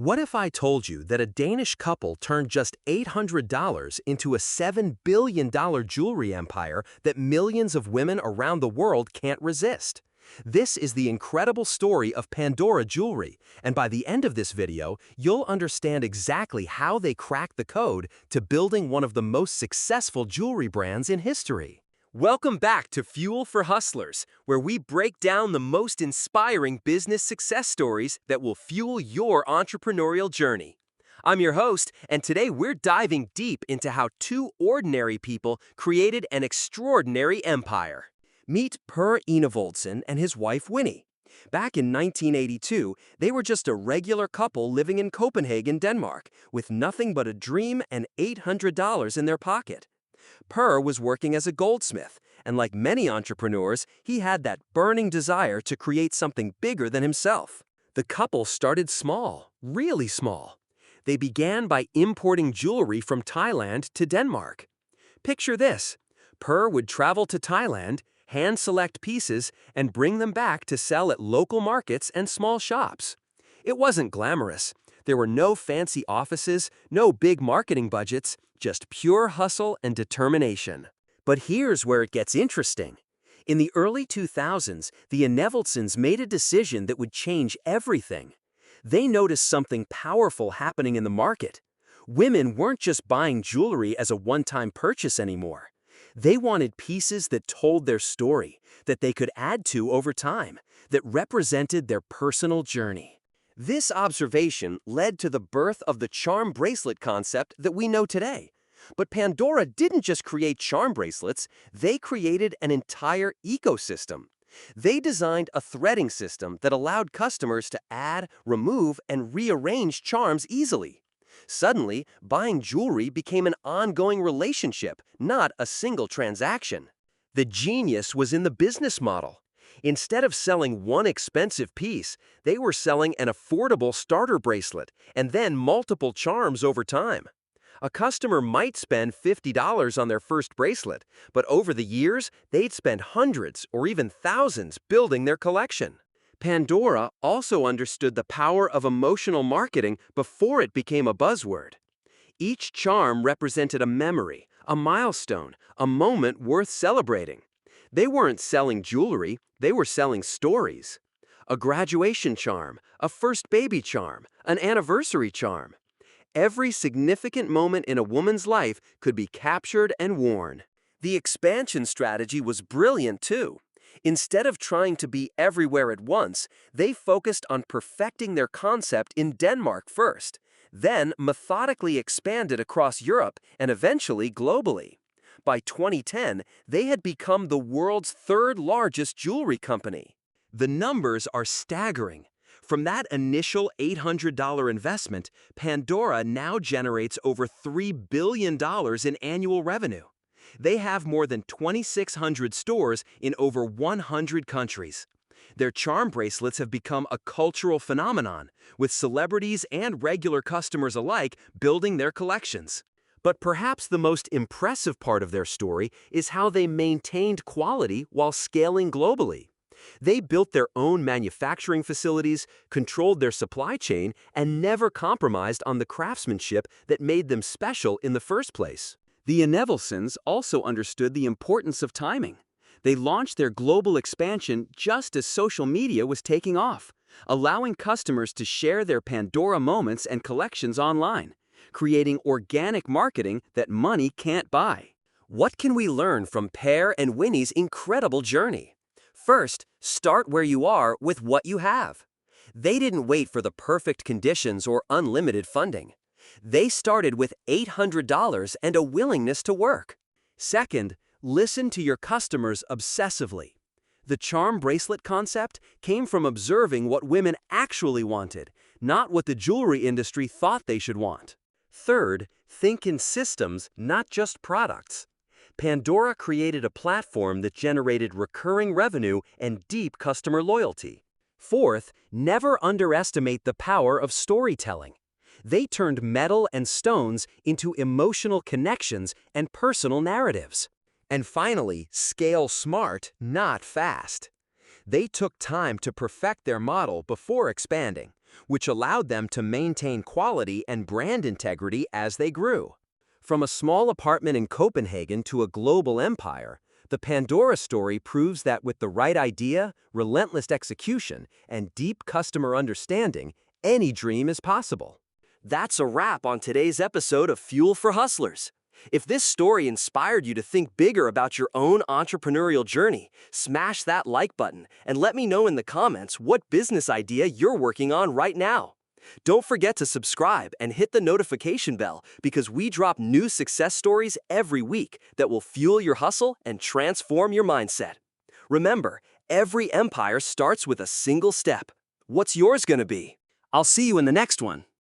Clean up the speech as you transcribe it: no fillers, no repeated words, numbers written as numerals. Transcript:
What if I told you that a Danish couple turned just $800 into a $7 billion jewelry empire that millions of women around the world can't resist? This is the incredible story of Pandora Jewelry, and by the end of this video, you'll understand exactly how they cracked the code to building one of the most successful jewelry brands in history. Welcome back to Fuel for Hustlers, where we break down the most inspiring business success stories that will fuel your entrepreneurial journey. I'm your host, and today we're diving deep into how two ordinary people created an extraordinary empire. Meet Per Enevoldsen and his wife Winnie. Back in 1982, they were just a regular couple living in Copenhagen, Denmark, with nothing but a dream and $800 in their pocket. Per was working as a goldsmith, and like many entrepreneurs, he had that burning desire to create something bigger than himself. The couple started small, really small. They began by importing jewelry from Thailand to Denmark. Picture this: Per would travel to Thailand, hand-select pieces, and bring them back to sell at local markets and small shops. It wasn't glamorous. There were no fancy offices, no big marketing budgets, just pure hustle and determination. But here's where it gets interesting. In the early 2000s, the Enevoldsens made a decision that would change everything. They noticed something powerful happening in the market. Women weren't just buying jewelry as a one-time purchase anymore. They wanted pieces that told their story, that they could add to over time, that represented their personal journey. This observation led to the birth of the charm bracelet concept that we know today. But Pandora didn't just create charm bracelets, they created an entire ecosystem. They designed a threading system that allowed customers to add, remove, and rearrange charms easily. Suddenly, buying jewelry became an ongoing relationship, not a single transaction. The genius was in the business model. Instead of selling one expensive piece, they were selling an affordable starter bracelet and then multiple charms over time. A customer might spend $50 on their first bracelet, but over the years, they'd spend hundreds or even thousands building their collection. Pandora also understood the power of emotional marketing before it became a buzzword. Each charm represented a memory, a milestone, a moment worth celebrating. They weren't selling jewelry, they were selling stories. A graduation charm, a first baby charm, an anniversary charm. Every significant moment in a woman's life could be captured and worn. The expansion strategy was brilliant too. Instead of trying to be everywhere at once, they focused on perfecting their concept in Denmark first, then methodically expanded across Europe and eventually globally. By 2010, they had become the world's third largest jewelry company. The numbers are staggering. From that initial $800 investment, Pandora now generates over $3 billion in annual revenue. They have more than 2,600 stores in over 100 countries. Their charm bracelets have become a cultural phenomenon, with celebrities and regular customers alike building their collections. But perhaps the most impressive part of their story is how they maintained quality while scaling globally. They built their own manufacturing facilities, controlled their supply chain, and never compromised on the craftsmanship that made them special in the first place. The Enevoldsens also understood the importance of timing. They launched their global expansion just as social media was taking off, allowing customers to share their Pandora moments and collections online, creating organic marketing that money can't buy. What can we learn from Per and Winnie's incredible journey? First, start where you are with what you have. They didn't wait for the perfect conditions or unlimited funding. They started with $800 and a willingness to work. Second, listen to your customers obsessively. The charm bracelet concept came from observing what women actually wanted, not what the jewelry industry thought they should want. Third, think in systems, not just products. Pandora created a platform that generated recurring revenue and deep customer loyalty. Fourth, never underestimate the power of storytelling. They turned metal and stones into emotional connections and personal narratives. And finally, scale smart, not fast. They took time to perfect their model before expanding, which allowed them to maintain quality and brand integrity as they grew. From a small apartment in Copenhagen to a global empire, the Pandora story proves that with the right idea, relentless execution, and deep customer understanding, any dream is possible. That's a wrap on today's episode of Fuel for Hustlers. If this story inspired you to think bigger about your own entrepreneurial journey, smash that like button and let me know in the comments what business idea you're working on right now. Don't forget to subscribe and hit the notification bell because we drop new success stories every week that will fuel your hustle and transform your mindset. Remember, every empire starts with a single step. What's yours gonna be? I'll see you in the next one.